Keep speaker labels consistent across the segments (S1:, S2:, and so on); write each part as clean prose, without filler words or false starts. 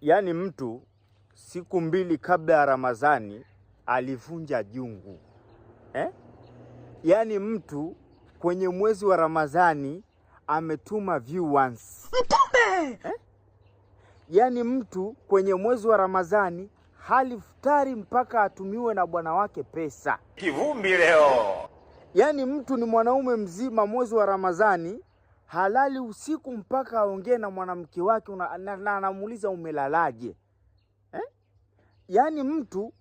S1: Yaani mtu siku 2 kabla ya Ramadhani alivunja jungu. Yaani mtu kwenye mwezi wa Ramadhani ametuma viewers. Mtume! Yaani mtu kwenye mwezi wa Ramadhani hali iftari mpaka atumiwe na bwana wake pesa.
S2: Kivumbi leo.
S1: Yaani mtu ni mwanaume mzima mwezi wa Ramadhani halali usiku mpaka aongee na mwanamke wake na anamuuliza umelalaje. Yaani mtu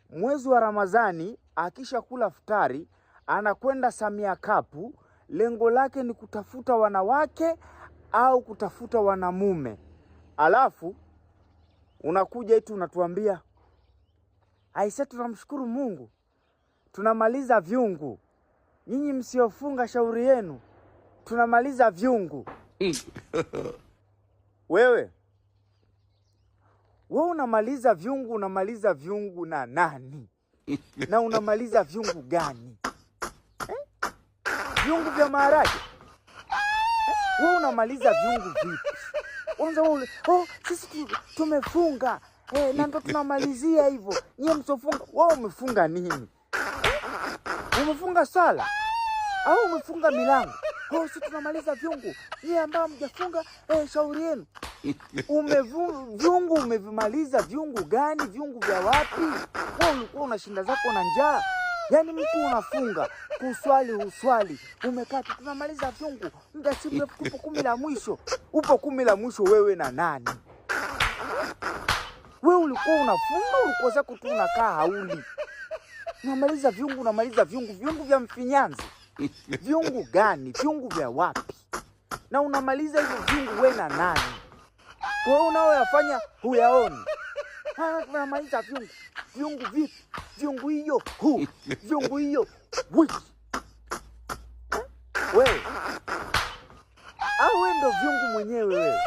S1: mwezi wa Ramadhani akisha kula iftari anakwenda Samia Kapu, lengo lake ni kutafuta wanawake au kutafuta wanamume. Alafu unakuja eti unatuambia aise, tunamshukuru Mungu tunamaliza vyungu. Nyinyi msiofunga shauri yenu, tunamaliza vyungu. Wewe unamaliza vyungu na nani? Na unamaliza vyungu gani? Vyungu vya maharage? Wewe unamaliza vyungu vipi? Sisi tumefunga na ndo tunamalizia hivyo. Nyie msofunga, wewe umefunga nini? Umefunga sala au umefunga milango? Sisi tunamaliza vyungu. Nyie ambao mjafunga shauri yenu. Vyungu umevimaliza vyungu gani? Vyungu vya wapi? Wewe ulikuwa unashinda zako na njaa. Yaani mtu unafunga kuswali uswali, umekaa tunamaliza vyungu, muda si mrefu tupo 10 la mwisho. Upo 10 la mwisho wewe na nani? Wewe ulikuwa unafunga, ulikuwa zako tu unakaa hauli. Unamaliza vyungu vya mfinyanzi. Vyungu gani? Vyungu vya wapi? Na unamaliza hivyo vyungu wewe na nani? Wewe unaoyafanya huyaoni. Tunamaliza vyungu. Vyungu vipi? Vyungu hiyo vyungu hiyo wewe au wewe ndo vyungu mwenyewe wewe?